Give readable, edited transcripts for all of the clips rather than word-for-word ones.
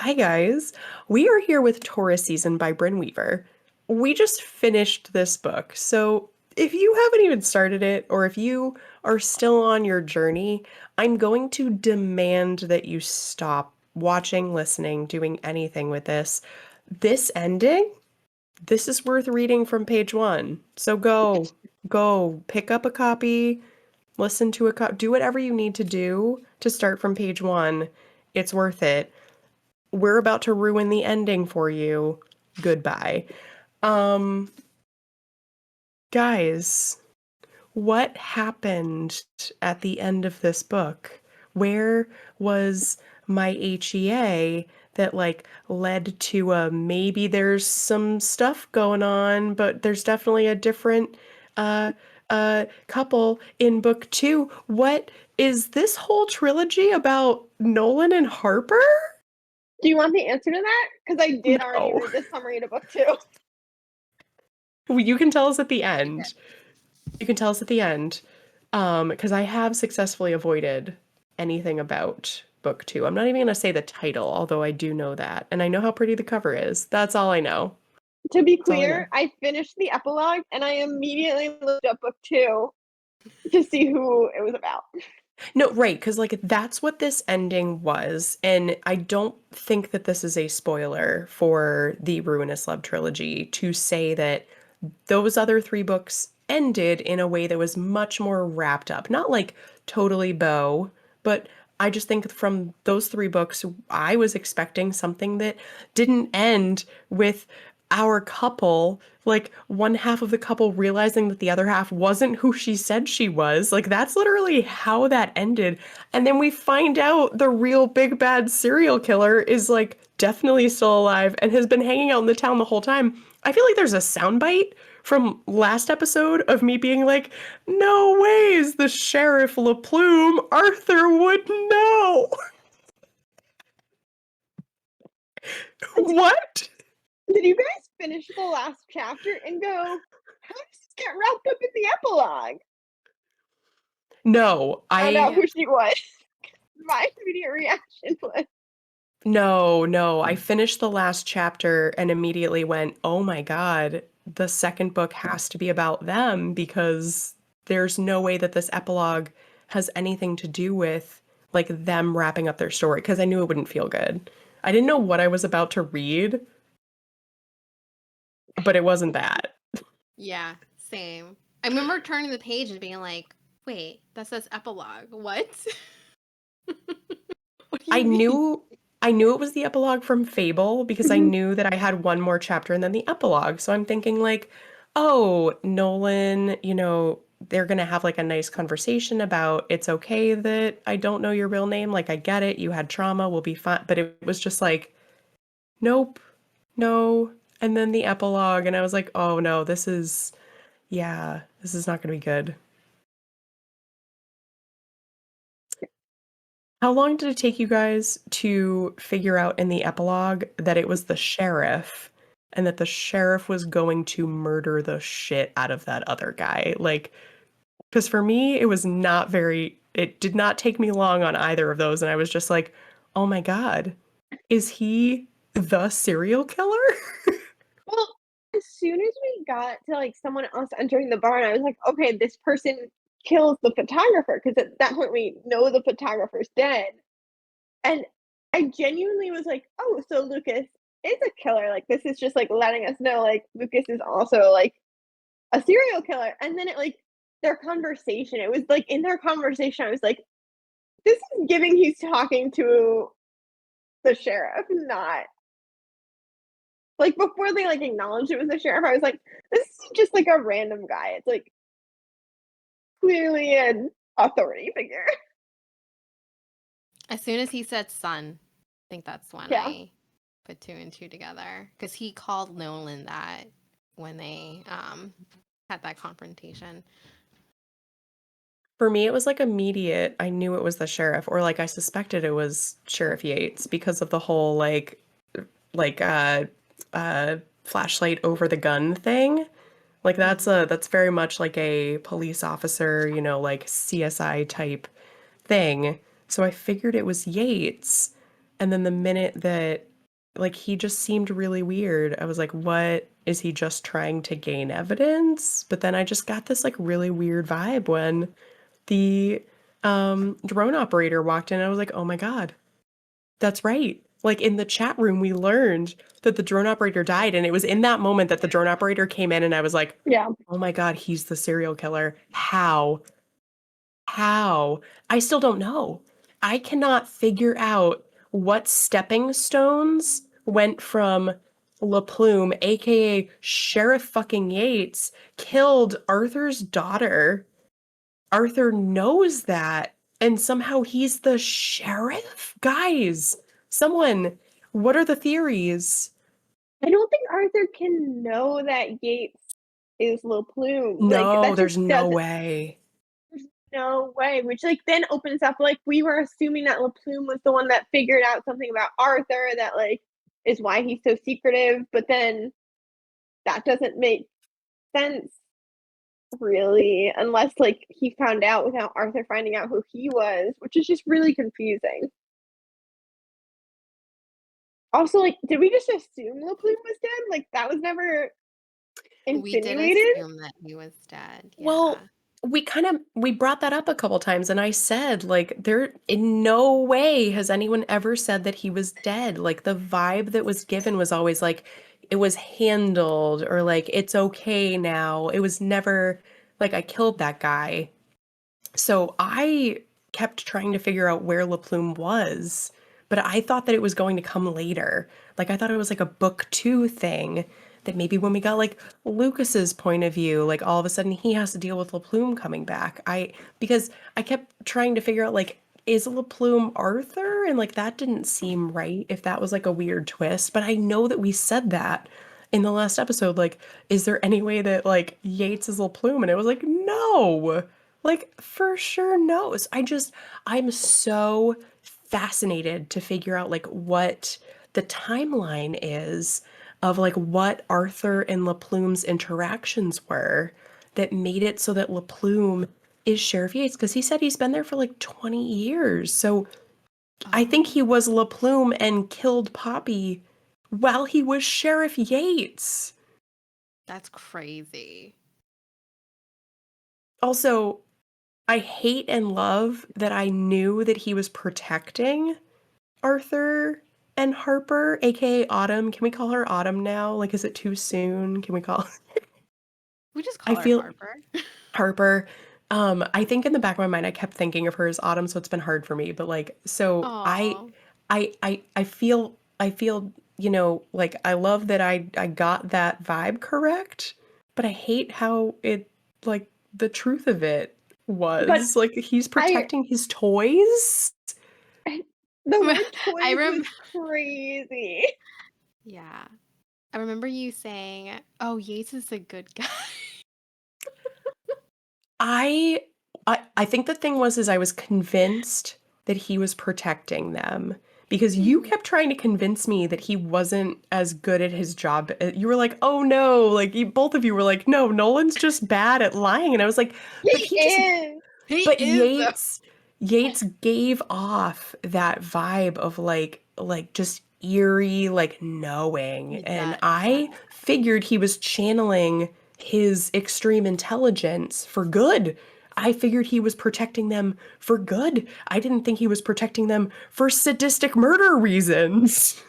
Hi guys. We are here with Torah Season by Bryn Weaver. We just finished this book, so if you haven't even started it, or if you are still on your journey, I'm going to demand that you stop watching, listening, doing anything with this. This ending, this is worth reading from page one. So go, pick up a copy, listen to do whatever you need to do to start from page one. It's worth it. We're about to ruin the ending for you. Goodbye. Um, guys, what happened at the end of this book? Where was my HEA that led to a maybe there's some stuff going on, but there's definitely a different uh couple in book two. What is this whole trilogy about Nolan and Harper? Do you want the answer to that? Because I did already No. read the summary to book two. Well, you can tell us at the end. You can tell us at the end. Because I have successfully avoided anything about book two. I'm not even gonna say the title, although I do know that. And I know how pretty the cover is. That's all I know. To be That's all I know. clear, I finished the epilogue and I immediately looked up book two to see who it was about. No, right, because that's what this ending was, and I don't think that this is a spoiler for the Ruinous Love trilogy to say that those other three books ended in a way that was much more wrapped up. Not like totally bow, but I just think from those three books, I was expecting something that didn't end with our couple, like one half of the couple realizing that the other half wasn't who she said she was. Like that's literally how that ended. And then we find out the real big bad serial killer is like definitely still alive and has been hanging out in the town the whole time. I feel like there's a soundbite from last episode of me being like, no ways the Sheriff LaPlume, Arthur would know. What? Did you guys finish the last chapter and go, how does this get wrapped up in the epilogue? No, Found out I who she was. My immediate reaction was, no. I finished the last chapter and immediately went, "Oh my God, the second book has to be about them because there's no way that this epilogue has anything to do with like them wrapping up their story because I knew it wouldn't feel good. I didn't know what I was about to read, but it wasn't that. Yeah, same. I remember turning the page and being like, wait, that says epilogue. What? What do I you mean? knew I knew it was the epilogue from Fable because I knew that I had one more chapter and then the epilogue. So I'm thinking like, oh, Nolan, they're gonna have like a nice conversation about it's okay that I don't know your real name. Like I get it, you had trauma, we'll be fine. But it was just like, nope, no. And then the epilogue, and I was like, oh no, this is not gonna be good. How long did it take you guys to figure out in the epilogue that it was the sheriff and that the sheriff was going to murder the shit out of that other guy? Like, because for me, it did not take me long on either of those. And I was just like, oh my God, is he the serial killer? well, as soon as we got to like someone else entering the barn, I was like, okay, this person kills the photographer because at that point we know the photographer's dead. And I genuinely was like, "Oh, so Lucas is a killer, like, this is just, like, letting us know, like, Lucas is also, like, a serial killer." And then their conversation, it was, like, in their conversation, I was like, "This is giving he's talking to the sheriff, not" like, before they, like, acknowledged it was the sheriff, I was like, "This is just, like, a random guy." It's, like, clearly an authority figure. As soon as he said son, I think that's when Yeah. I put two and two together. Because he called Nolan that when they had that confrontation. For me, it was like immediate. I knew it was the sheriff, or like I suspected it was Sheriff Yates because of the whole like flashlight over the gun thing. Like that's very much like a police officer, like CSI type thing. So I figured it was Yates. And then the minute that like he just seemed really weird. I was like, what is he just trying to gain evidence? But then I just got this like really weird vibe when the drone operator walked in. I was like, oh my God, that's right. Like in the chat room, we learned that the drone operator died. And it was in that moment that the drone operator came in and I was like, Yeah. oh my God, he's the serial killer. How? How? I still don't know. I cannot figure out what stepping stones went from LaPlume, aka Sheriff fucking Yates, killed Arthur's daughter. Arthur knows that, and somehow he's the sheriff? Guys, someone, what are the theories? I don't think Arthur can know that Yates is Lil Plume. Like No, that just there's no doesn't. way. There's no way. Which like then opens up like we were assuming that Lil Plume was the one that figured out something about Arthur that like is why he's so secretive. But then that doesn't make sense really, unless like he found out without Arthur finding out who he was, which is just really confusing. Also, like, did we just assume Lil Plume was dead? Like that was never We did insinuated. assume that he was dead. Well, Yeah. we brought that up a couple times and I said like there in no way has anyone ever said that he was dead. Like the vibe that was given was always like it was handled or like it's okay now. It was never like I killed that guy. So I kept trying to figure out where LaPlume was, but I thought that it was going to come later. Like I thought it was like a book two thing that maybe when we got like Lucas's point of view, like all of a sudden he has to deal with LaPlume coming back. Because I kept trying to figure out like is LaPlume Arthur? And like that didn't seem right if that was like a weird twist, but I know that we said that in the last episode, like, is there any way that like Yates is LaPlume? And it was like, no. Like, for sure knows. I'm so fascinated to figure out like what the timeline is of like what Arthur and LaPlume's interactions were that made it so that LaPlume is Sheriff Yates because he said he's been there for like 20 years. So I think Oh, he was LaPlume and killed Poppy while he was Sheriff Yates. that's crazy. Also, I hate and love that I knew that he was protecting Arthur and Harper, aka Autumn. Can we call her Autumn now? Like, is it too soon? Can we call We just I call her feel Harper. Harper. I think in the back of my mind I kept thinking of her as Autumn, so it's been hard for me. But like, so Oh, I feel, you know, like I love that I got that vibe correct, but I hate how it like the truth of it But was like he's I protecting his toys. the word I toys rem. was crazy. Yeah, I remember you saying, "Oh, Yates is a good guy." I I think the thing was is I was convinced that he was protecting them because you Mhm. kept trying to convince me that he wasn't as good at his job. You were like, "Oh no," like both of you were like, "No, Nolan's just bad at lying." And I was like, "But He he just is. He but is though. Yates gave off that vibe of like just eerie like knowing He and does. I figured he was channeling his extreme intelligence for good. I figured he was protecting them for good. I didn't think he was protecting them for sadistic murder reasons.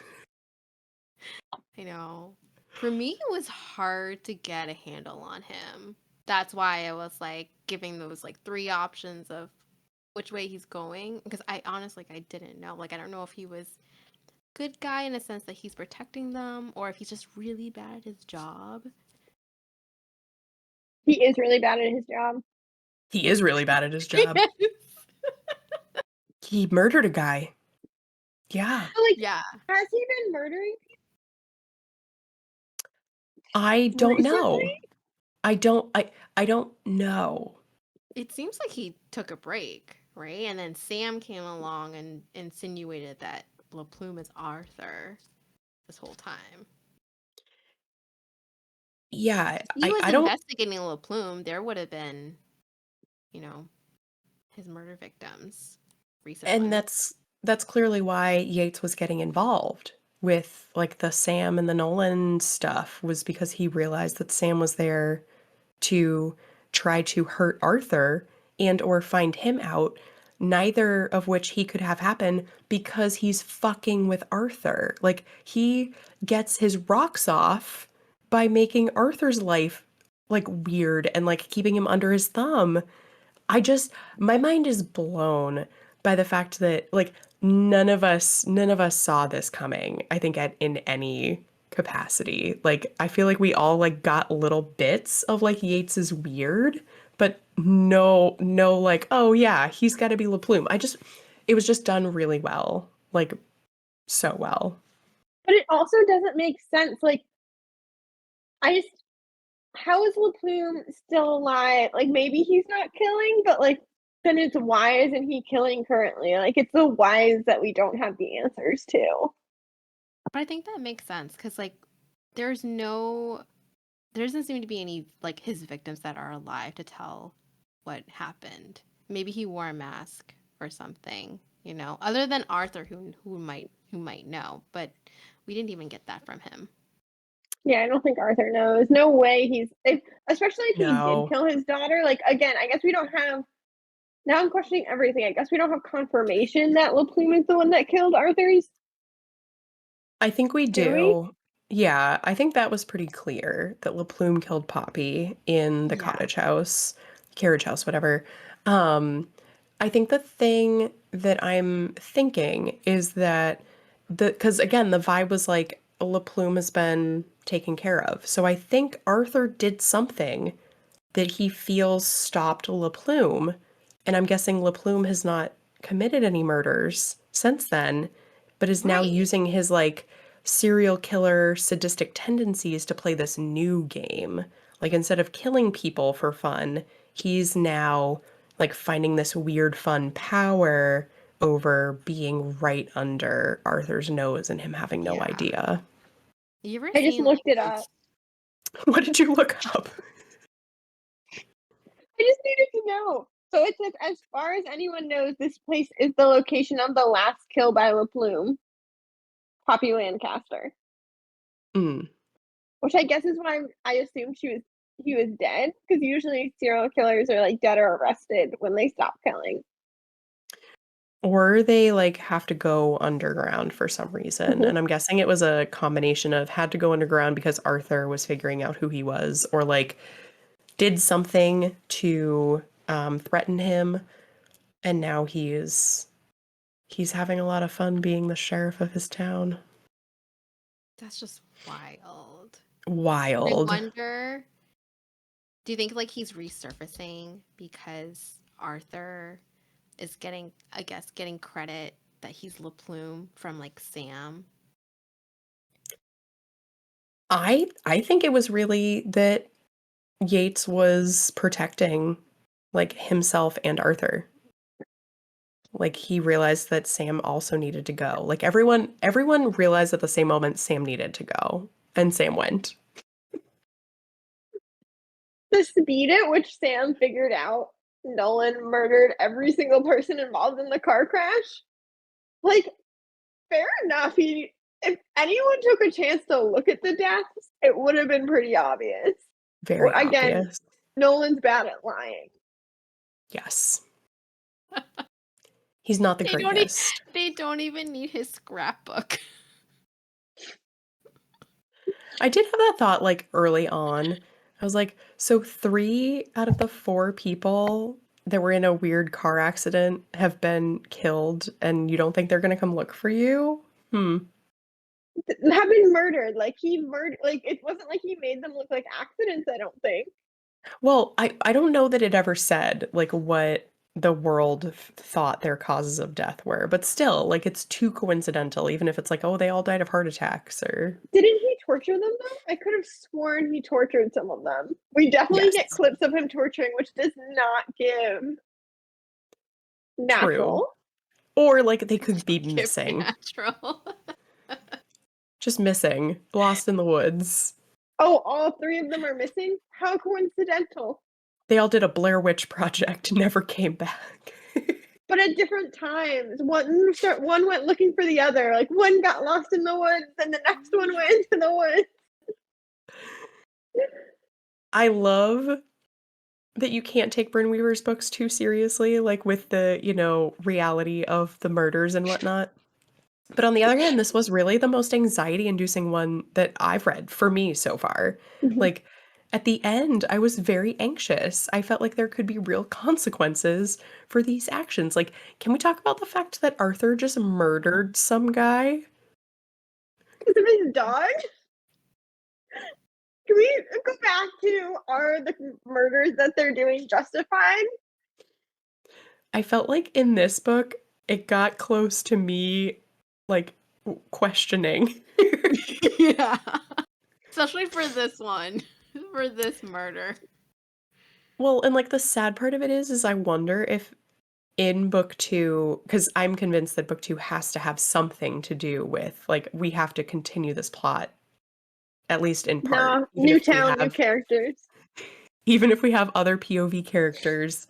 I know. For me, it was hard to get a handle on him. That's why I was like giving those like three options of which way he's going because I honestly like I didn't know. Like I don't know if he was good guy in a sense that he's protecting them or if he's just really bad at his job. He is really bad at his job. He is really bad at his job. He murdered a guy. Yeah. So, like, Yeah. has he been murdering I people don't recently? know. I don't know. It seems like he took a break, right? And then Sam came along and insinuated that LaPlume is Arthur this whole time. Yeah, If he was I don't investigating LaPlume, there would have been, you know, his murder victims, recent and ones. that's clearly why Yates was getting involved with like the Sam and the Nolan stuff was because he realized that Sam was there to try to hurt Arthur and or find him out, neither of which he could have happen because he's fucking with Arthur. Like he gets his rocks off by making Arthur's life like weird and like keeping him under his thumb. My mind is blown by the fact that like none of us saw this coming, I think in any capacity. Like I feel like we all like got little bits of like Yates's weird, but no like, oh yeah, he's got to be LaPlume. It was just done really well. Like so well. But it also doesn't make sense. Like, I just, how is LaPlume still alive? Like, maybe he's not killing, but like, then it's why isn't he killing currently? Like, it's the whys that we don't have the answers to. But I think that makes sense because, like, there's no, there doesn't seem to be any, like, his victims that are alive to tell what happened. Maybe he wore a mask or something, you know, other than Arthur, who might know, but we didn't even get that from him. Yeah, I don't think Arthur knows. No way especially if he did No. kill his daughter. Like, again, I guess we don't have. Now I'm questioning everything. I guess we don't have confirmation that LaPlume is the one that killed Arthur's. I think we Do we? do. Yeah, I think that was pretty clear that LaPlume killed Poppy in the Yeah. cottage house, carriage house, whatever. Um, I think the thing that I'm thinking is that because again, the vibe was like LaPlume has been taken care of. So I think Arthur did something that he feels stopped LaPlume, and I'm guessing LaPlume has not committed any murders since then, but is now Right. using his like serial killer sadistic tendencies to play this new game. Like instead of killing people for fun, he's now like finding this weird fun power over being right under Arthur's nose and him having no Yeah. idea. You ever I just seen, like, looked it up. those? What did you look up? I just needed to know. So it says, as far as anyone knows, this place is the location of the last kill by LaPlume, Poppy Lancaster. Mm. Which I guess is why I assumed he was dead, because usually serial killers are like dead or arrested when they stop killing. Or they like have to go underground for some reason. Mhm. And I'm guessing it was a combination of had to go underground because Arthur was figuring out who he was, or like did something to threaten him. And now he's having a lot of fun being the sheriff of his town. That's just wild. I Wild. wonder, do you think, like, he's resurfacing because Arthur is getting, I guess, getting credit that he's LaPlume from, like, Sam? I think it was really that Yates was protecting like himself and Arthur. Like he realized that Sam also needed to go. Like everyone realized at the same moment Sam needed to go, and Sam went. The speed at which Sam figured out Nolan murdered every single person involved in the car crash, like, fair enough. If anyone took a chance to look at the deaths, it would have been pretty obvious. Well, Very again, obvious. Nolan's bad at lying. Yes. He's not the They don't e greatest. they don't even need his scrapbook. I did have that thought like early on. I was like, so 3 out of the 4 people that were in a weird car accident have been killed and you don't think they're gonna come look for you? Hmm. Have been murdered. Like, he murdered. Like, it wasn't like he made them look like accidents. I don't think. Well, I don't know that it ever said like what the world thought their causes of death were, but still, like it's too coincidental, even if it's like, oh, they all died of heart attacks or Didn't he torture them though? I could have sworn he tortured some of them. We definitely yes, get clips of him torturing, which does not give true. natural. Or like they could be Give missing, natural. just missing, lost in the woods. Oh, all 3 of them are missing? How coincidental. They all did a Blair Witch project, never came back. but at different times. One went looking for the other. Like one got lost in the woods, and the next one went into the woods. I love that you can't take Bryn Weaver's books too seriously, like with the, reality of the murders and whatnot. But on the other hand, this was really the most anxiety-inducing one that I've read for me so far. Mhm. Like, at the end, I was very anxious. I felt like there could be real consequences for these actions. Like, can we talk about the fact that Arthur just murdered some guy? Because of his dog. Can we go back to, are the murders that they're doing justified? I felt like in this book, it got close to me, like, questioning. Yeah. Especially for this one. For this murder. Well, and like the sad part of it is I wonder if in book two, because I'm convinced that book two has to have something to do with, like, we have to continue this plot, at least in part, No, new town, new characters. even if we have other POV characters.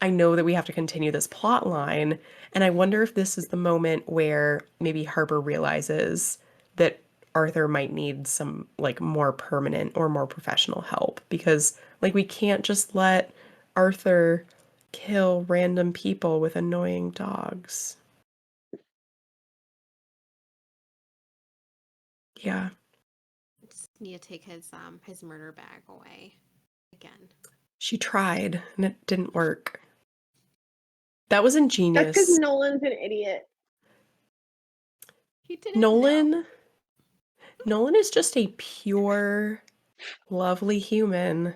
I know that we have to continue this plot line, and I wonder if this is the moment where maybe Harper realizes that Arthur might need some like more permanent or more professional help because like we can't just let Arthur kill random people with annoying dogs. Yeah, Just need to take his murder bag away again. she tried and it didn't work. That was That's because ingenious. Nolan's an idiot. He didn't know. Nolan is just a pure, lovely human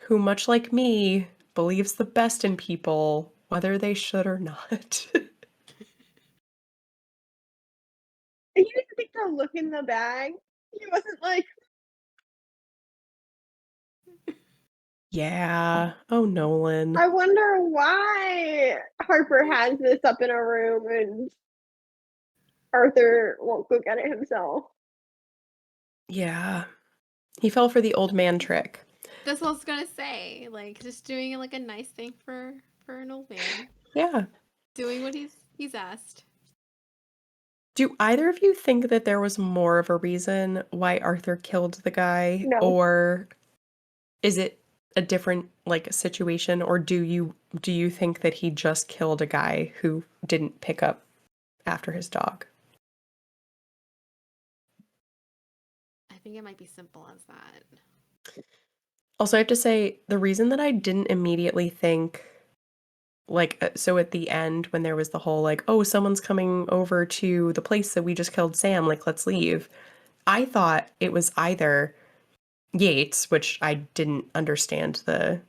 who, much like me, believes the best in people, whether they should or not. He didn't think to look in the bag. He wasn't like, Yeah. Oh, Nolan. I wonder why Harper has this up in a room and Arthur won't go get it himself. Yeah. He fell for the old man trick. That's what I was gonna say. Like just doing like a nice thing for an old man. Yeah. Doing what he's asked. Do either of you think that there was more of a reason why Arthur killed the guy, No, or is it a different like situation, or do you think that he just killed a guy who didn't pick up after his dog? I think it might be simple as that. Also, I have to say, the reason that I didn't immediately think, like, so at the end, when there was the whole, like, oh, someone's coming over to the place that we just killed Sam, like, let's leave. I thought it was either Yates, which I didn't understand the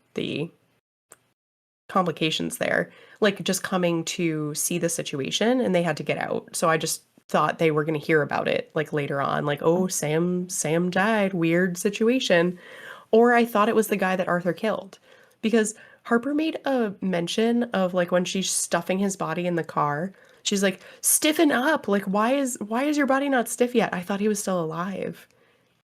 complications there, like, just coming to see the situation and they had to get out. So I just thought they were going to hear about it, like, later on, like, oh, Sam died, weird situation. Or I thought it was the guy that Arthur killed. Because Harper made a mention of like when she's stuffing his body in the car, she's like, "Stiffen up. Like why is your body not stiff yet?" I thought he was still alive.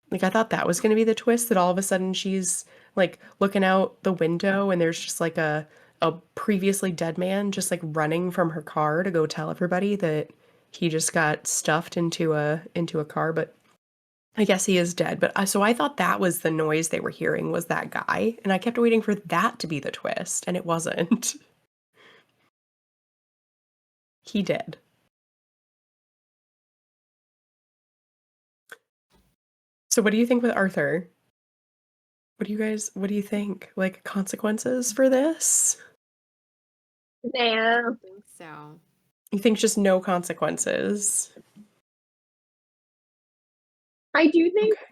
Like I thought that was going to be the twist that all of a sudden she's like looking out the window and there's just like a previously dead man just like running from her car to go tell everybody that he just got stuffed into a car, but I guess he is dead, but so I thought that was the noise they were hearing was that guy, and I kept waiting for that to be the twist, and it wasn't. He did. So what do you think with Arthur? What do you think? Like consequences for this? nah. I think so. You think just no consequences? I do think Okay.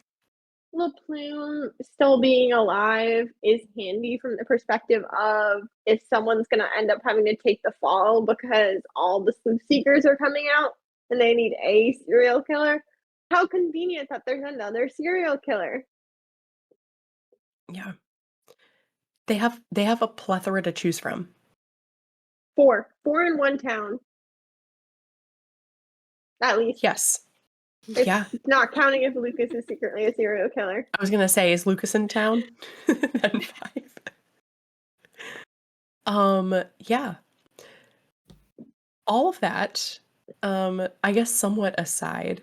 LaPlume still being alive is handy from the perspective of if someone's going to end up having to take the fall because all the sleuth seekers are coming out and they need a serial killer. How convenient that there's another serial killer. Yeah. They have a plethora to choose from. Four in one town, at least. Yes. It's Yeah. not counting if Lucas is secretly a serial killer. I was gonna say, is Lucas in town? Then five. Yeah. all of that, I guess somewhat aside,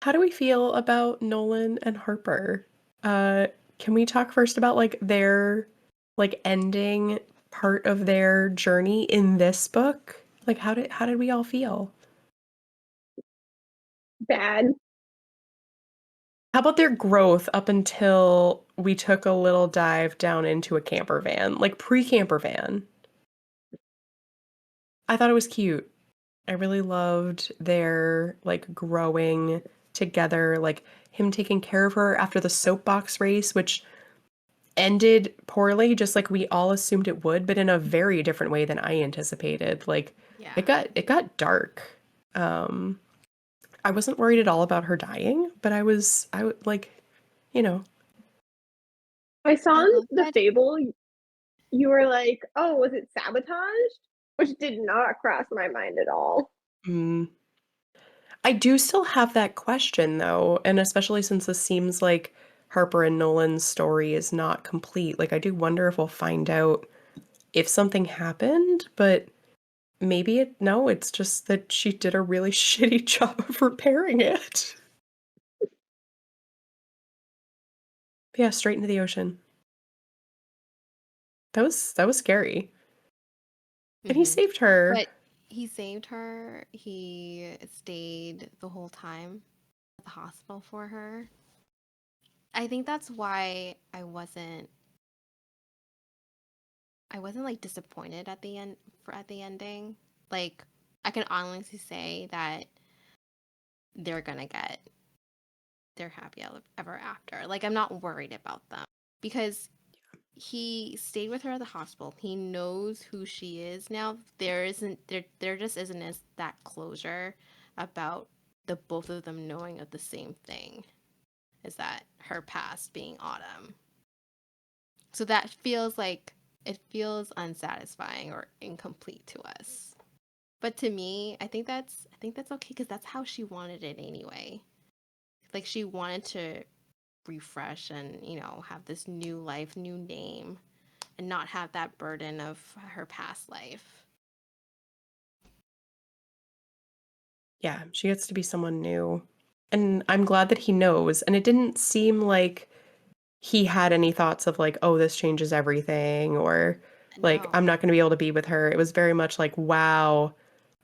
how do we feel about Nolan and Harper? Uh, can we talk first about like their like ending part of their journey in this book? Like how did we all feel? Bad. How about their growth up until we took a little dive down into a camper van, like pre-camper van? I thought it was cute. I really loved their like growing together, like him taking care of her after the soapbox race, which ended poorly, just like we all assumed it would, but in a very different way than I anticipated. Like Yeah. it got dark. Um, I wasn't worried at all about her dying, but I would like, you know, I saw I in love the that. fable you were like, "Oh, was it sabotaged?" Which did not cross my mind at all. mm, I do still have that question though, and especially since this seems like Harper and Nolan's story is not complete. Like I do wonder if we'll find out if something happened, but maybe no, it's just that she did a really shitty job of repairing it. Yeah, straight into the ocean. That was scary. And he Hmm. saved her. But he saved her. He stayed the whole time at the hospital for her. I think that's why I wasn't like disappointed at the end at the ending. Like I can honestly say that they're gonna get their happy ever after. Like I'm not worried about them because he stayed with her at the hospital. He knows who she is now. There just isn't as that closure about the both of them knowing of the same thing. Is that her past being Autumn. So that feels like it feels unsatisfying or incomplete to us. But to me, I think that's okay because that's how she wanted it anyway. Like she wanted to refresh and have this new life, new name, and not have that burden of her past life. Yeah, she gets to be someone new. And I'm glad that he knows. And it didn't seem like he had any thoughts of like, oh, this changes everything, or like, No. I'm not going to be able to be with her. It was very much like, wow,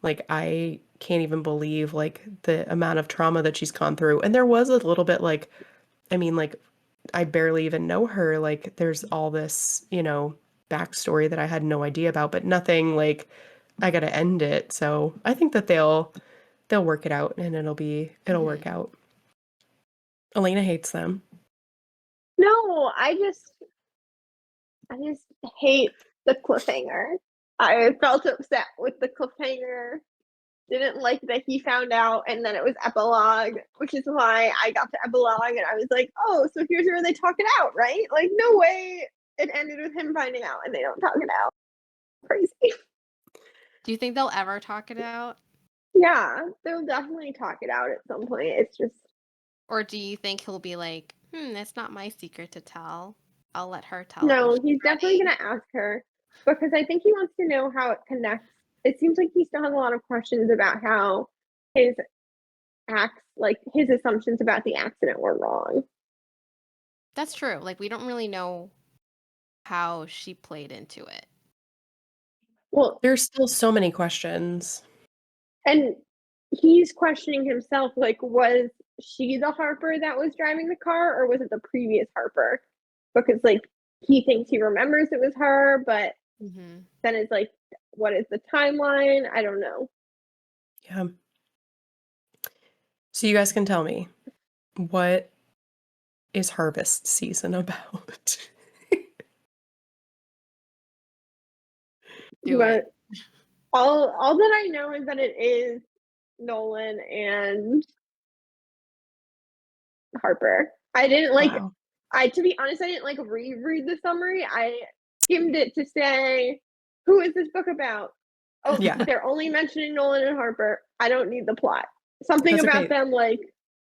like, I can't even believe like the amount of trauma that she's gone through. And there was a little bit like, I mean, like, I barely even know her. Like, there's all this, backstory that I had no idea about, but nothing like, I gotta end it. So I think that they'll work it out and it'll work Hmm. out. Elena hates them. No, I just hate the cliffhanger. I felt upset with the cliffhanger. Didn't like that he found out and then it was epilogue, which is why I got to epilogue and I was like, oh, so here's where they talk it out, right? Like, no way it ended with him finding out and they don't talk it out. Crazy. Do you think they'll ever talk it out? Yeah, they'll definitely talk it out at some point. It's just, Or do you think he'll be like, it's not my secret to tell. I'll let her tell it when no, she's he's definitely ready. going to ask her because I think he wants to know how it connects. It seems like he still has a lot of questions about how his acts, like his assumptions about the accident were wrong. That's true. Like we don't really know how she played into it. Well, There's still so many questions. and he's questioning himself, like, was she the Harper that was driving the car, or was it the previous Harper? Because like he thinks he remembers it was her, but Hmm. then it's like, what is the timeline? I don't know. Yeah. So you guys can tell me, what is harvest season about? Do it. But all that I know is that it is Nolan and Harper. I didn't like Wow. I to be honest, I didn't like reread the summary. I skimmed it to say, who is this book about? Oh, Yeah, they're only mentioning Nolan and Harper. I don't need the plot. Something that's about okay. them like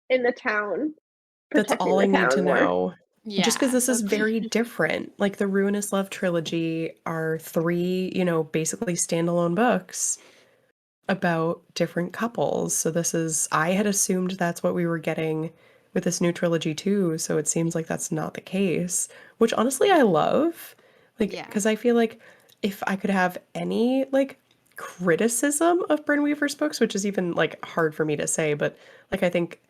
in the town, That's protecting all the I need town to more. know. Just because Yeah, this is that's very different. Like the Ruinous Love trilogy are three, basically standalone books. about different couples. So I had assumed that's what we were getting with this new trilogy too. So it seems like that's not the case, which honestly I love. Like, Yeah. because I feel like if I could have any like criticism of Bryn Weaver's books, which is even like hard for me to say, but like I think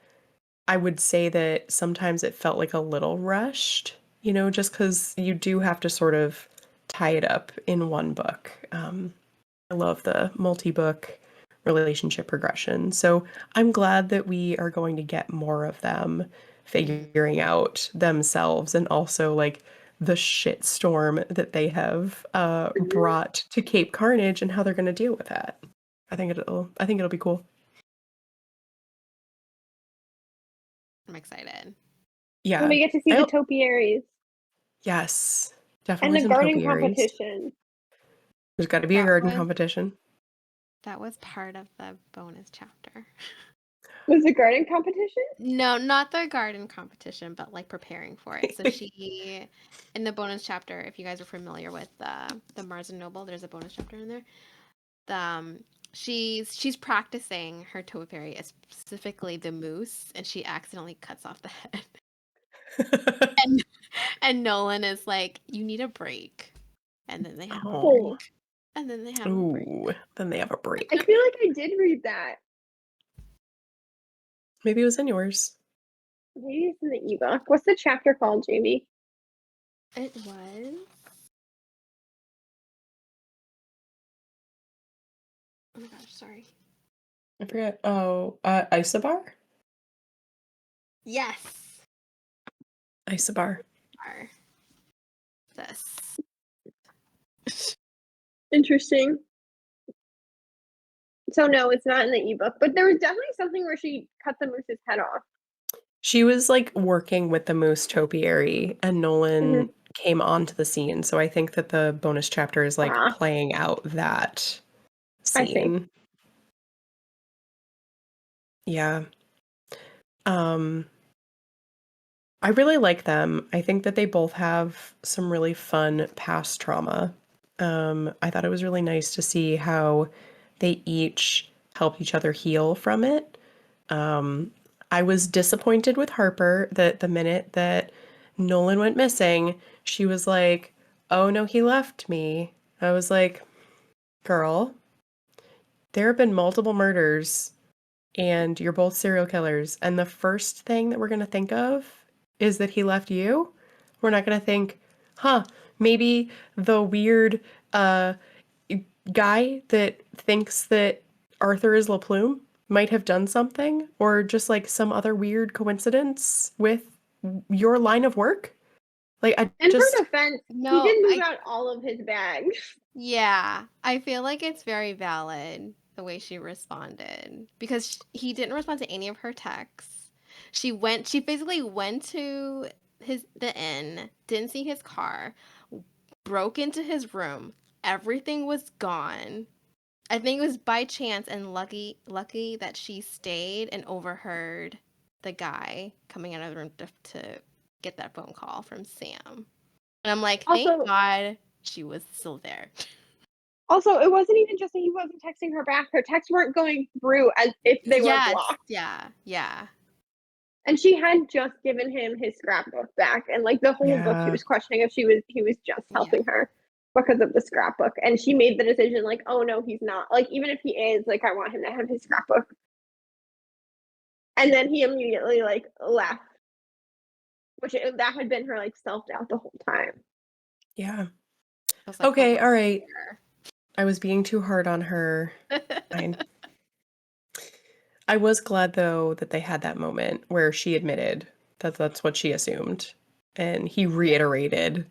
I would say that sometimes it felt like a little rushed, just because you do have to sort of tie it up in one book. I love the multi-book relationship progression. So I'm glad that we are going to get more of them Mhm. figuring out themselves and also like the shitstorm that they have brought to Cape Carnage and how they're going to deal with that. I think it'll be cool. I'm excited. And Yeah. we get to see the topiaries Yes. and Definitely the some garden topiaries. competition. There's got to be a That garden was competition. that was part of the bonus chapter. Was the garden competition? No, not the garden competition, but like preparing for it. So she, in the bonus chapter, if you guys are familiar with the Mars and Noble, there's a bonus chapter in there. She's practicing her topiary, specifically the moose, and she accidentally cuts off the head. And and Nolan is like, "You need a break," and then they have a break, Oh. Oh, and then they have a break. Ooh. Then they have a I break. feel like I did read that. Maybe it was in yours. Maybe it's in the ebook. What's the chapter called, Jamie? It was. Oh my gosh, sorry. I forget. Oh, Isobar? Yes. Isobar. Are this. Interesting. So no, it's not in the ebook, but there was definitely something where she cut the moose's head off. She was like working with the Moose Topiary and Hmm. Nolan came onto the scene. So I think that the bonus chapter is like Ah, playing out that I see. scene. Yeah. Um, I really like them. I think that they both have some really fun past trauma. I thought it was really nice to see how they each help each other heal from it. Um, I was disappointed with Harper that the minute that Nolan went missing, she was like, "Oh no, he left me." I was like, "Girl, there have been multiple murders and you're both serial killers, and the first thing that we're going to think of is that he left you. We're not going to think, huh, maybe the weird uh, guy that thinks that Arthur is LaPlume might have done something, or just like some other weird coincidence with your line of work. Like, I In her just, defense, he No, did move I out all of his bags. yeah, I feel like it's very valid the way she responded because he didn't respond to any of her texts. She basically went to the inn, didn't see his car, broke into his room. Everything was gone. I think it was by chance and lucky that she stayed and overheard the guy coming out of the room to get that phone call from Sam. And I'm like, thank Also, God she was still there. also, it wasn't even just that he wasn't texting her back. Her texts weren't going through as if they were Yes, blocked. yeah, yeah, And she had just given him his scrapbook back, and like the whole book, she yeah, was questioning if he was just yeah. helping her because of the scrapbook. And she made the decision, like, oh no, he's not. Like, even if he is, like, I want him to have his scrapbook. And then he immediately like left, that had been her like self doubt the whole time. yeah. I was like, Okay, Harper, all right. here. I was being too hard on her. Fine. I was glad though that they had that moment where she admitted that that's what she assumed. And he Yeah, reiterated,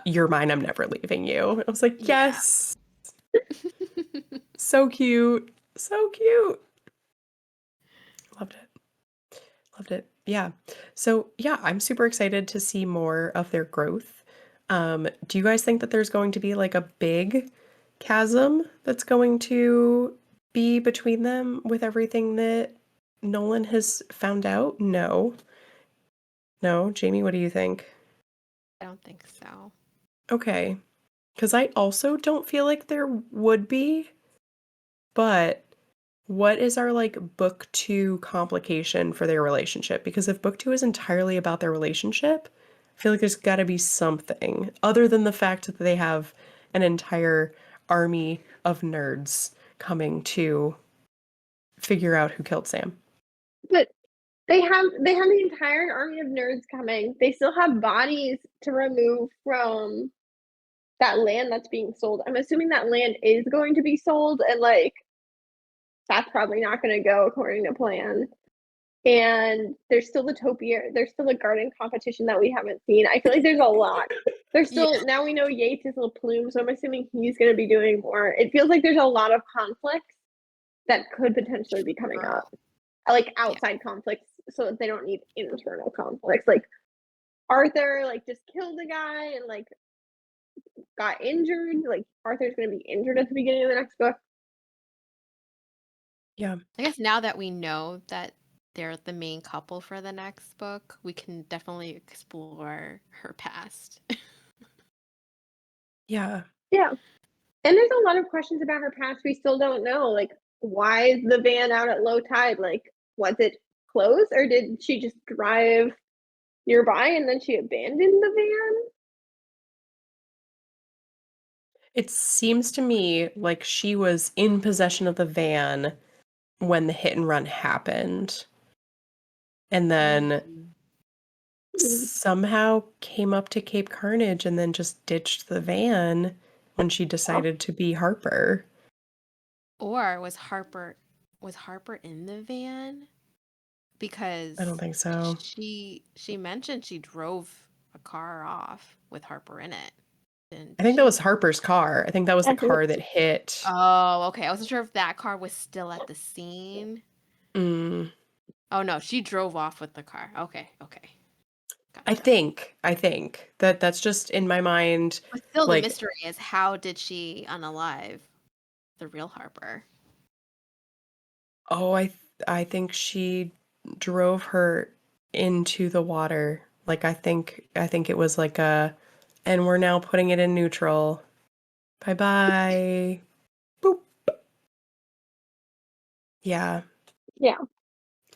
"You're mine, I'm never leaving you." I was like, yeah. yes, so cute. So cute. Loved it. Loved it. Yeah. So, yeah, I'm super excited to see more of their growth. Do you guys think that there's going to be like a big chasm that's going to be between them with everything that Nolan has found out? No. No. Jamie, what do you think? I don't think so. Okay. Because I also don't feel like there would be, but what is our like book two complication for their relationship? Because if book two is entirely about their relationship, I feel like there's got to be something other than the fact that they have an entire army of nerds coming to figure out who killed Sam. But they have the entire army of nerds coming. They still have bodies to remove from that land that's being sold. I'm assuming that land is going to be sold, and like that's probably not going to go according to plan. And there's still the topiary, there's still a garden competition that we haven't seen. I feel like there's a lot. There's Yeah. still now we know Yates is a plume, so I'm assuming he's going to be doing more. It feels like there's a lot of conflicts that could potentially be coming Girl. up, like Yeah. outside conflicts, so that they don't need internal conflicts. Like Arthur, like just killed a guy and like got injured. Like Arthur's going to be injured at the beginning of the next book. Yeah. I guess now that we know that they're the main couple for the next book, we can definitely explore her past. Yeah. Yeah, and there's a lot of questions about her past we still don't know. Like, why is the van out at low tide? Like, was it closed or did she just drive nearby and then she abandoned the van? It seems to me like she was in possession of the van when the hit and run happened, and then Mhm. Mm. somehow came up to Cape Carnage and then just ditched the van when she Oh, decided to be Harper. Or was Harper in the van? I don't Because think so. she mentioned she drove a car off with Harper in it, didn't I think that was she? Harper's car. I think that was the I think car that hit. Oh, okay. I wasn't sure if that car was still at the scene. Mm, Oh no, she drove off with the car. Okay, okay. I Gotcha. think. I think that that's just in my mind. But still the Like, mystery is how did she unalive the real Harper? oh, I think she drove her into the water. Like, I think it was like a, and we're now putting it in neutral. Bye bye. Boop. Yeah. yeah,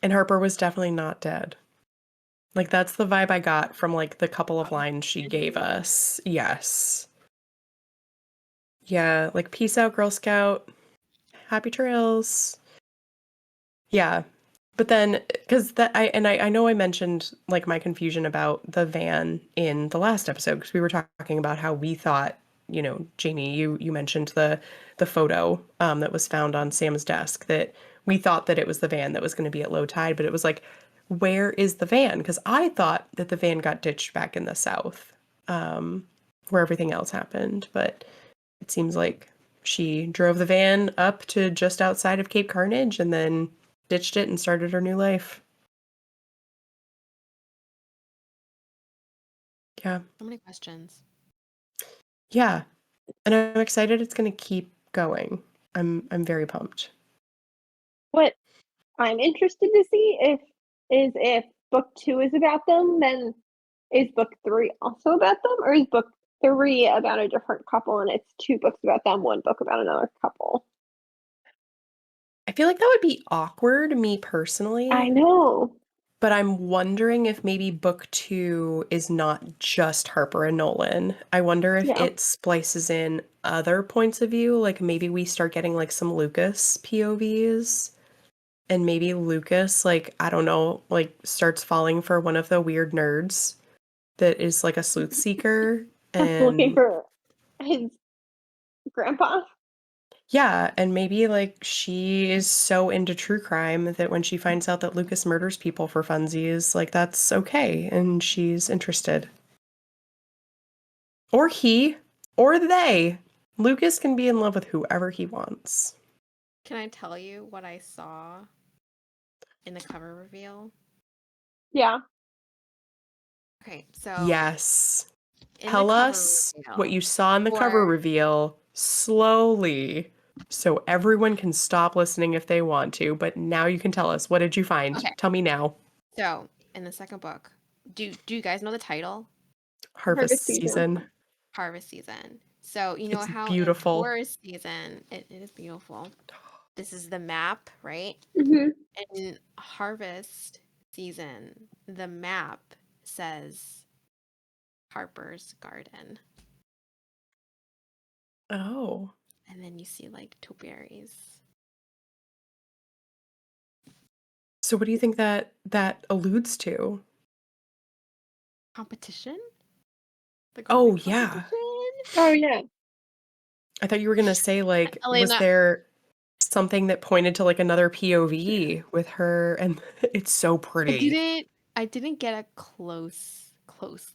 And Harper was definitely not dead. Like that's the vibe I got from like the couple of Oh, lines she gave really? us. Yes. Yeah, like peace out, Girl Scout. Happy trails. Yeah. But then because that I know I mentioned like my confusion about the van in the last episode because we were talking about how we thought, Jamie, you mentioned the photo that was found on Sam's desk that we thought that it was the van that was going to be at low tide, but it was like, where is the van? Because I thought that the van got ditched back in the south, where everything else happened, but it seems like she drove the van up to just outside of Cape Carnage and then ditched it and started her new life. Yeah. So many questions. Yeah. And I'm excited it's going to keep going. I'm very pumped. what I'm interested to see if book two is about them, then is book three also about them, or is book three about a different couple and it's two books about them, one book about another couple? I feel like that would be awkward, me I personally, know. but I'm wondering if maybe book two is not just Harper and Nolan. I wonder if Yeah. it splices in other points of view, like maybe we start getting like some Lucas POVs. And maybe Lucas, like, I don't know, like starts falling for one of the weird nerds that is like a sleuth seeker. That's looking And for his grandpa. yeah, and maybe like she is so into true crime that when she finds out that Lucas murders people for funsies, like that's okay and she's interested. Or he, or they. Lucas can be in love with whoever he wants. Can I tell you what I saw in the cover reveal? Yeah. Okay, so Yes. in the Tell cover us what reveal you saw in the cover for reveal slowly so everyone can stop listening if they want to. But now you can tell us. What did you find? okay, Tell me now. so in the second book, do you guys know the title? Harvest Harvest season. season. Harvest season. So you know It's how in beautiful. Taurus season it is beautiful. this is the map, right? Hmm. In harvest season, the map says Harper's Garden. Oh. And then you see like topiaries. So what do you think that alludes to? Competition? The Oh, garden yeah. competition? Oh yeah. I thought you were gonna say, like, was Elena, there something that pointed to, like, another POV with her? And it's so I pretty. didn't I didn't get a close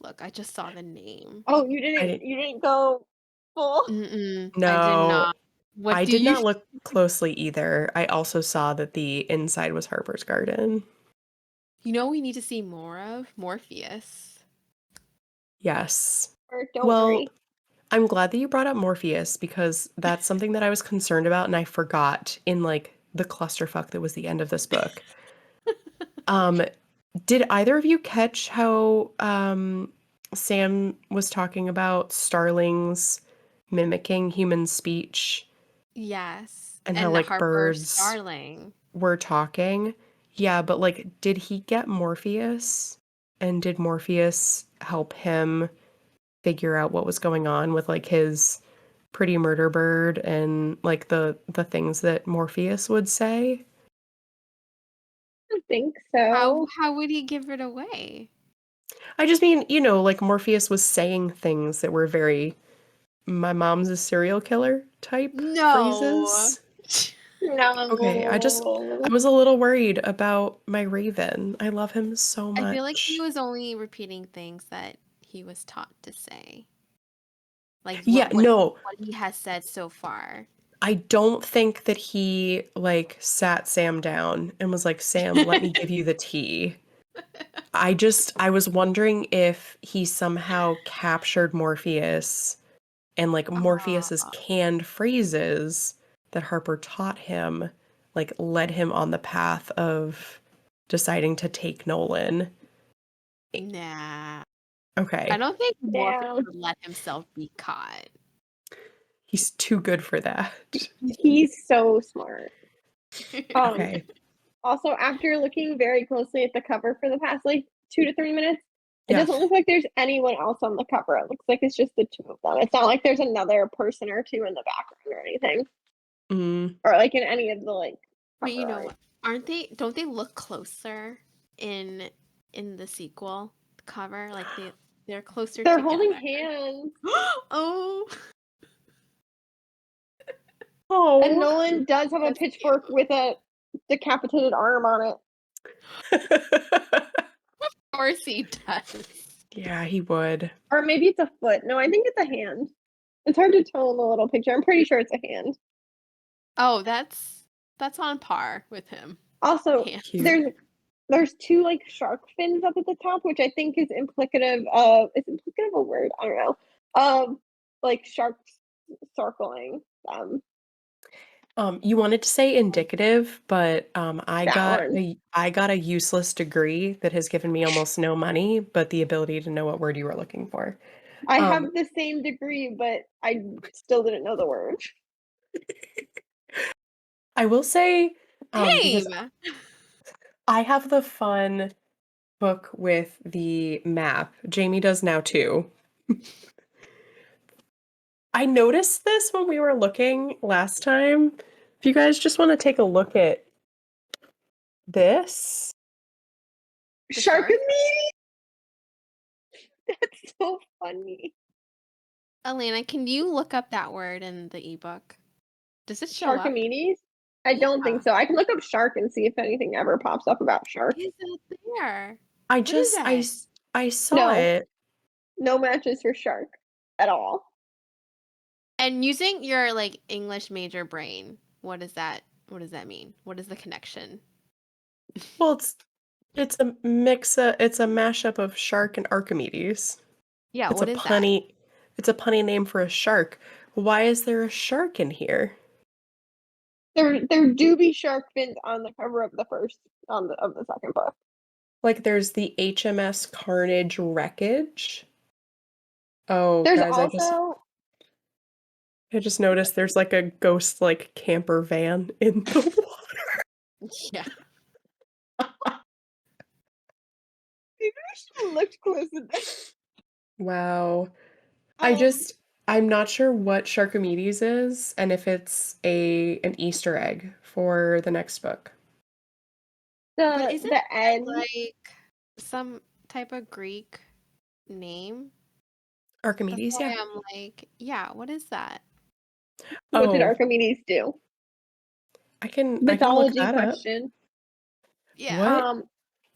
look. I just saw the name. Oh, I didn't you didn't go full. Mm-mm, I did No, not. What I do did you not look closely either. I also saw that the inside was Harper's Garden. You know we need to see more of? Morpheus. Yes. Or don't Well, worry. I'm glad that you brought up Morpheus because that's something that I was concerned about and I forgot in, like, the clusterfuck that was the end of this book. Um, did either of you catch how Sam was talking about starlings mimicking human speech Yes. and how And like Harper birds Starling. were talking? Yeah, but like did he get Morpheus? And did Morpheus help him figure out what was going on with like his pretty murder bird and like the things that Morpheus would say? I don't think How so. how would he give it away? I just mean, like Morpheus was saying things that were very my mom's a serial killer type No. phrases. Okay, I No. was a little worried about my Raven. I love him so I feel like he much. was only repeating things that he was taught to say. Like Yeah, what no, what he has said so far. I don't think that he like sat Sam down and was like, "Sam, let me give you the tea." I was wondering if he somehow captured Morpheus and like Morpheus's Ah, canned phrases that Harper taught him, like led him on the path of deciding to take Nolan. nah. I Okay, don't think Morpheus Yeah. would let himself be caught. he's too good for that. He's so smart. Um, Okay, Also, after looking very closely at the cover for the past like 2 to 3 minutes, it yeah. doesn't look like there's anyone else on the cover. It looks like it's just the two of them. It's not like there's another person or two in the background or anything, Mm. or like in any of the like But cover you know art. what? Aren't they don't they look closer in the sequel cover? Like they're closer They're holding together. hands, Oh, and Oh. Nolan does have a that's pitchfork cute. with a decapitated arm on it. Of course he does. Yeah, he would. Or maybe it's a foot. No, I think it's a hand. It's hard to tell in the little picture. I'm pretty sure it's a hand. Oh, that's on par with him. Also, Hands. Cute. there's two like shark fins up at the top, which I think is implicative a word? I don't know. Like sharks circling them. You wanted to say indicative, but That one. I got a useless degree that has given me almost no money, but the ability to know what word you were looking for. I Um, have the same degree, but I still didn't know the word. I will say, because Same. I have the fun book with the map. Jamie does now too. I noticed this when we were looking last time. If you guys just want to take a look at this. The shark? Sharkadoo? That's so funny. Elena, can you look up that word in the ebook? Does it show up? Sharkaminis? I don't think Yeah. so. I can look up shark and see if anything ever pops up about Why shark. is it there? I What is just it? I saw No, it. no matches for shark at all. And using your like English major brain, what does that mean? What is the connection? Well, it's a mashup of shark and Archimedes. Yeah, It's a what is that? punny name for a shark. Why is there a shark in here? There do be shark fins on the cover of the first on the of the second book. Like there's the HMS Carnage wreckage. Oh, There's guys, also I just noticed there's like a ghost like camper van in the water. Yeah. Maybe we should have looked close at this. Wow. Um, I'm not sure what Sharkomedes is and if it's an Easter egg for the next book. But the isn't the that end like some type of Greek name? That's Archimedes, yeah. why I'm like, yeah, what is that? what did Oh, Archimedes do? I can look Mythology that up. question. Yeah. What? Um,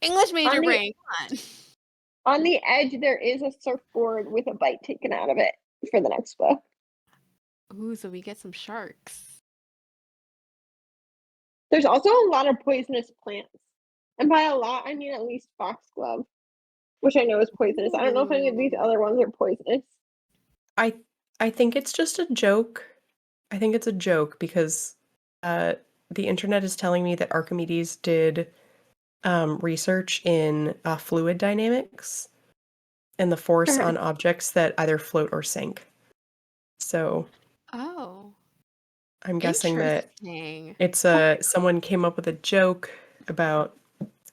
English on major the brain. Come on the edge there is a surfboard with a bite taken out of it for the next book. on. Ooh, so we get some sharks. There's also a lot of poisonous plants. And by a lot, I mean at least foxglove, which I know is poisonous. I don't know if any of these Ooh. other ones are poisonous. I I think it's just a joke. I think it's a joke because uh the internet is telling me that Archimedes did research in fluid dynamics and the force Uh-huh. on objects that either float or sink. So Oh, I'm guessing that interesting. it's someone came up with a joke about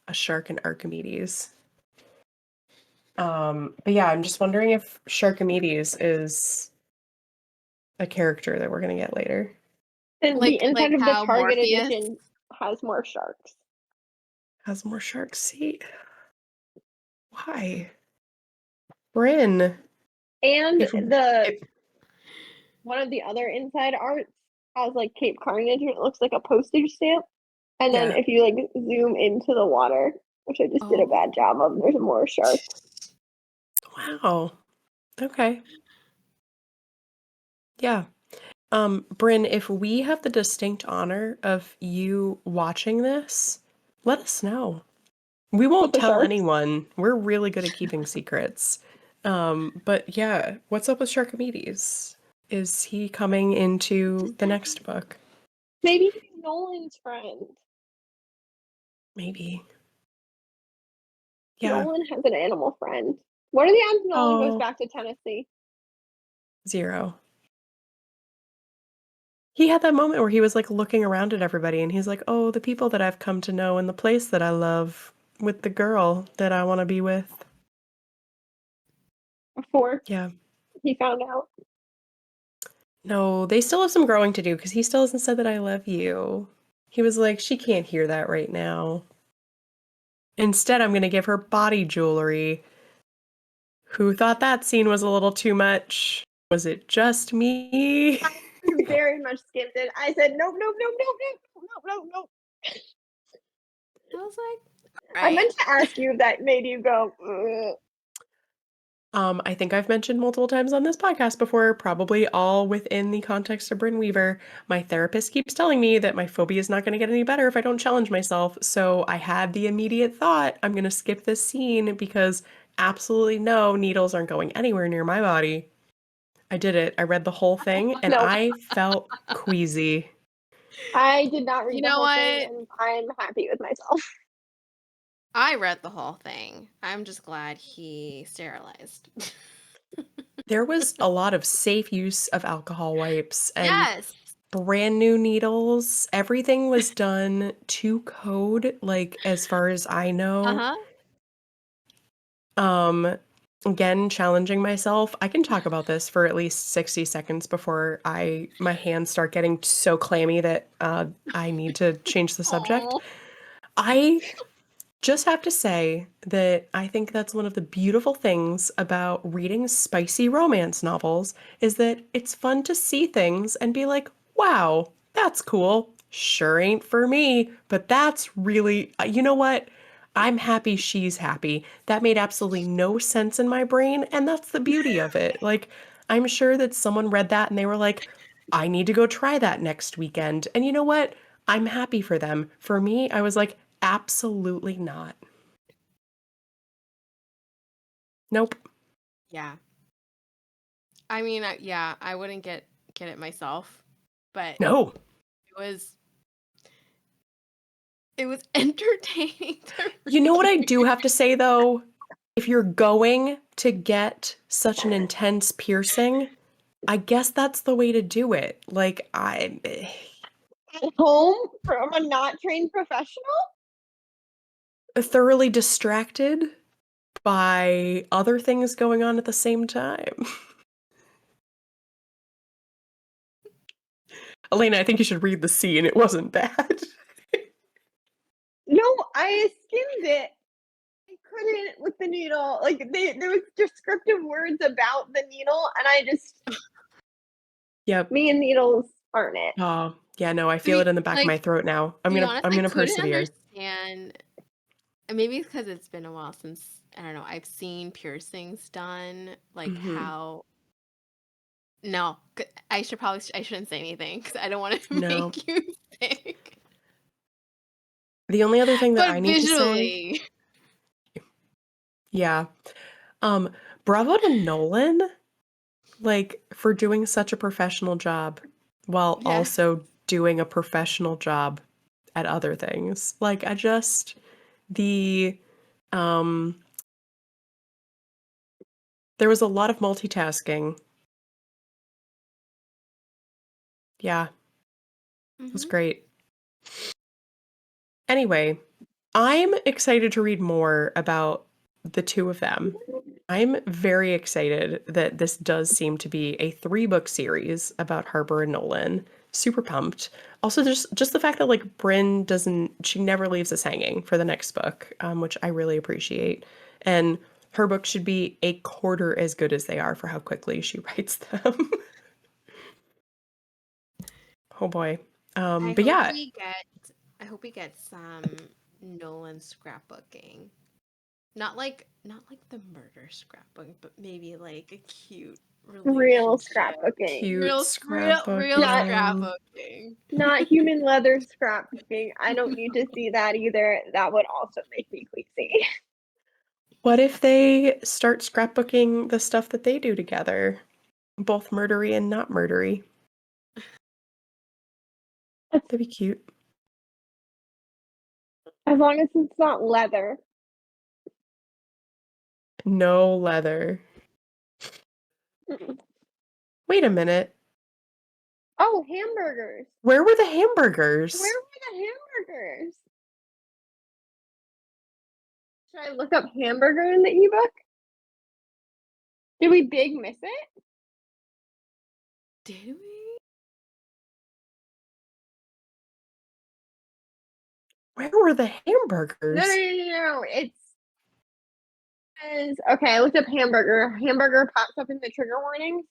a shark and Archimedes. But yeah, I'm just wondering if Sharkomedes is a character that we're gonna get later. And the Like inside of the how Target Morpheus. edition has more sharks. Has more sharks. See, why? Bryn, And if the if one of the other inside arts has like Cape Carnage and it looks like a postage stamp. And then yeah. if you like zoom into the water, which I just did a bad Oh, job of, there's more sharks. Wow. Okay. Yeah. Bryn, if we have the distinct honor of you watching this, let us know. We With won't the tell sharks. anyone. We're really good at keeping secrets. But yeah, what's up with Sharkomedes? Is he coming into the next book? Maybe he's Nolan's friend. Maybe. Yeah. Nolan has an animal friend. What are the odds Nolan goes Oh, back to Tennessee? 0. He had that moment where he was like looking around at everybody and he's like, "Oh, the people that I've come to know and the place that I love with the girl that I want to be with." Before Yeah. he found out. No, they still have some growing to do because he still hasn't said that I love you. He was like, "She can't hear that right now. Instead, I'm going to give her body jewelry." Who thought that scene was a little too much? Was it just me? I very much skimmed it. I said, nope, nope, nope, nope, nope, nope, nope, nope. I was like, I right. meant to ask you if that made you go, ugh. I think I've mentioned multiple times on this podcast before, probably all within the context of Bryn Weaver. My therapist keeps telling me that my phobia is not going to get any better if I don't challenge myself. So I had the immediate thought, I'm going to skip this scene because absolutely no, needles aren't going anywhere near my body. I did it. I read the whole thing and Nope. I felt queasy. I did not You read the know whole thing what? and I'm happy with myself. I read the whole thing. I'm just glad he sterilized. There was a lot of safe use of alcohol wipes and Yes. brand new needles. Everything was done to code, like as far as I know. Uh-huh. Um, Again, challenging myself. I can talk about this for at least 60 seconds before my hands start getting so clammy that I need to change the subject. Oh. I just have to say that I think that's one of the beautiful things about reading spicy romance novels is that it's fun to see things and be like, wow, that's cool. Sure ain't for me, but that's really, you know what? I'm happy she's happy. That made absolutely no sense in my brain, and that's the beauty of it. Like, I'm sure that someone read that and they were like, I need to go try that next weekend. And you know what? I'm happy for them. For me, I was like, absolutely not. Nope. Yeah. I mean, yeah, I wouldn't get it myself, but No. was it was entertaining to You know what I read. do have to say though? If you're going to get such an intense piercing, I guess that's the way to do it. Like At home from a not trained professional? thoroughly distracted by other things going on at the same time. Elena, I think you should read the scene. It wasn't bad. No, I skimmed it. I couldn't with the needle. Like there was descriptive words about the needle, and I just Yep. me and needles aren't it. Oh, yeah, no, I To feel it be in the back of my like, throat now. to be honest, I'm I gonna couldn't persevere. understand. And maybe it's because it's been a while since, I don't know, I've seen piercings done, like Hmm. how. No, I shouldn't say anything because I don't want to No. make you sick. The only other thing that But I need to say, visually, yeah, um, bravo to Nolan, like, for doing such a professional job while yeah. also doing a professional job at other things. Like, the, um, there was a lot of multitasking. Yeah, it was Hmm. great. Anyway, I'm excited to read more about the two of them. I'm very excited that this does seem to be a 3-book series about Harper and Nolan. Super pumped. Also, just the fact that like Bryn doesn't, she never leaves us hanging for the next book, which I really appreciate. And her book should be a quarter as good as they are for how quickly she writes them. Oh boy. I But hope yeah, we get, I hope we get some Nolan scrapbooking. Not like the murder scrapbook, but maybe like a cute Real relationship. scrapbooking. cute Real Not scrapbooking. scrapbooking. not human leather scrapbooking. I don't need to see that either. That would also make me queasy. What if they start scrapbooking the stuff that they do together? Both murdery and not murdery. That'd be cute. As long as it's not leather. No leather. Mm-mm. Wait a minute. Oh, hamburgers. Where were the Where hamburgers? were the hamburgers? Should I look up hamburger in the ebook? Did we big miss it? Did we? Where were the No, no, hamburgers? no, no, no. It's okay. I looked up hamburger. Hamburger pops up in the trigger warnings,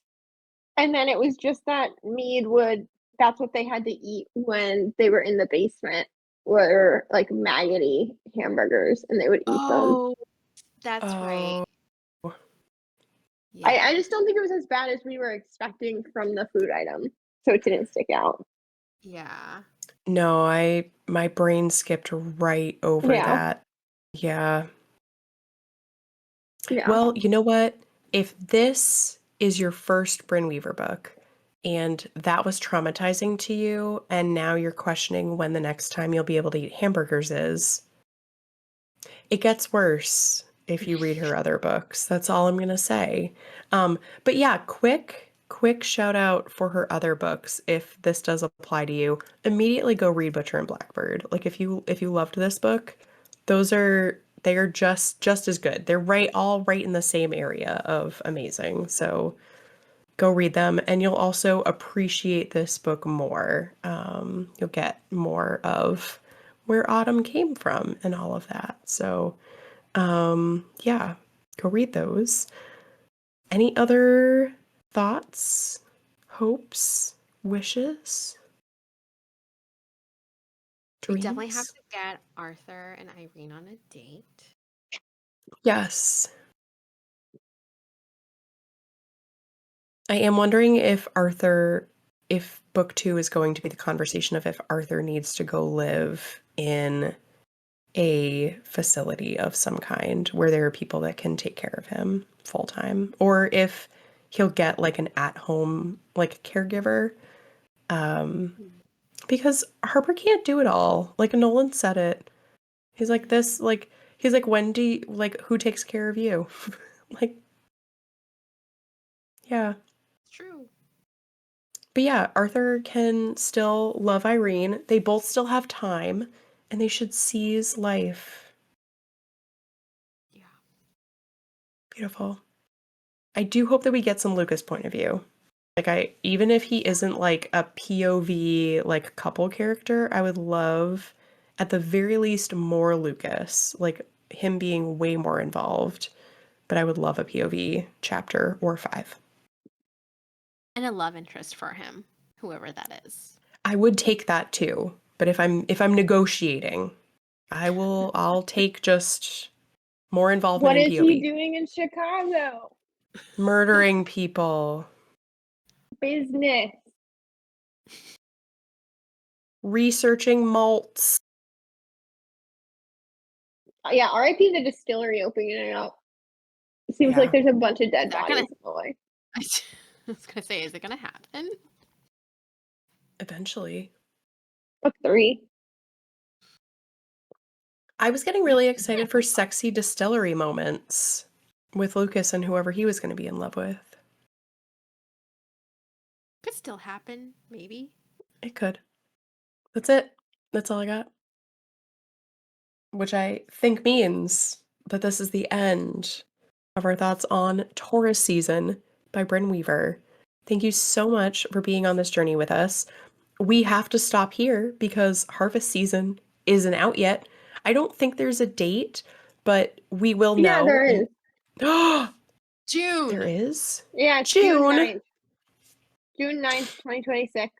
and then it was just that Mead would. That's what they had to eat when they were in the basement. Were like maggoty hamburgers, and they would eat them. Oh, that's right. Oh, I Yeah. just don't think it was as bad as we were expecting from the food item, so it didn't stick out. Yeah. no, my brain skipped right over Yeah, that. Yeah. yeah. Well, you know what? If this is your first Bryn Weaver book and that was traumatizing to you, and now you're questioning when the next time you'll be able to eat hamburgers is, it gets worse if you read her other books. That's all I'm gonna say. But yeah, quick shout out for her other books. If this does apply to you, immediately go read Butcher and Blackbird. Like if you loved this book, they are just as good. They're all right in the same area of amazing. So go read them, and you'll also appreciate this book more. You'll get more of where Autumn came from and all of that. So yeah, go read those. Any other thoughts, hopes, wishes, We definitely have dreams? to get Arthur and Irene on a date. Yes. I am wondering if book 2 is going to be the conversation of if Arthur needs to go live in a facility of some kind where there are people that can take care of him full time, or if he'll get like an at-home like caregiver. Um, Mm. because Harper can't do it all. Like Nolan said it. He's like this, like he's like, Wendy, like who takes care of you? Like, yeah. It's true. But yeah, Arthur can still love Irene. They both still have time, and they should seize life. Yeah. Beautiful. I do hope that we get some Lucas point of view. Like even if he isn't like a POV like couple character, I would love at the very least more Lucas, like him being way more involved. But I would love a POV chapter or 5. And a love interest for him, whoever that is. I would take that too. But if I'm negotiating, I'll take just more involvement What in is he POV. doing in Chicago? Murdering people, Business. researching malts. Yeah, RIP the distillery opening it up. It seems like Yeah, there's a bunch of dead Is that gonna bodies in the way. I was gonna say, is it gonna happen? eventually. Book 3. I was getting really excited for sexy distillery moments with Lucas and whoever he was going to be in love with. Could still happen, maybe. It could. That's it. That's all I got. Which I think means that this is the end of our thoughts on Taurus season by Bryn Weaver. Thank you so much for being on this journey with us. We have to stop here because harvest season isn't out yet. I don't think there's a date, but we will Yeah, know. there is. June. There is? Yeah, it's June June. 9th. June 9th, 2026.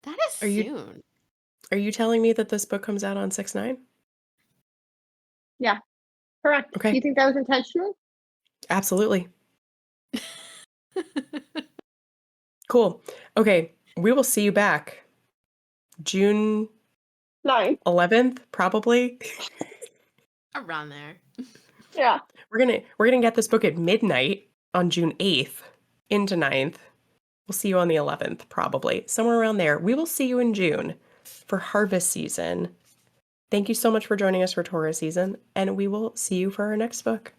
That is Are you soon. are you telling me that this book comes out on 6/9? Yeah, correct. Do Okay, you think that was intentional? absolutely. Cool. Okay, we will see you back June 9th. 11th, probably. Around there. Yeah. We're gonna get this book at midnight on June 8th into 9th. We'll see you on the 11th, probably. Somewhere around there. We will see you in June for harvest season. Thank you so much for joining us for Taurus season, and we will see you for our next book.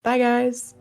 Bye, guys.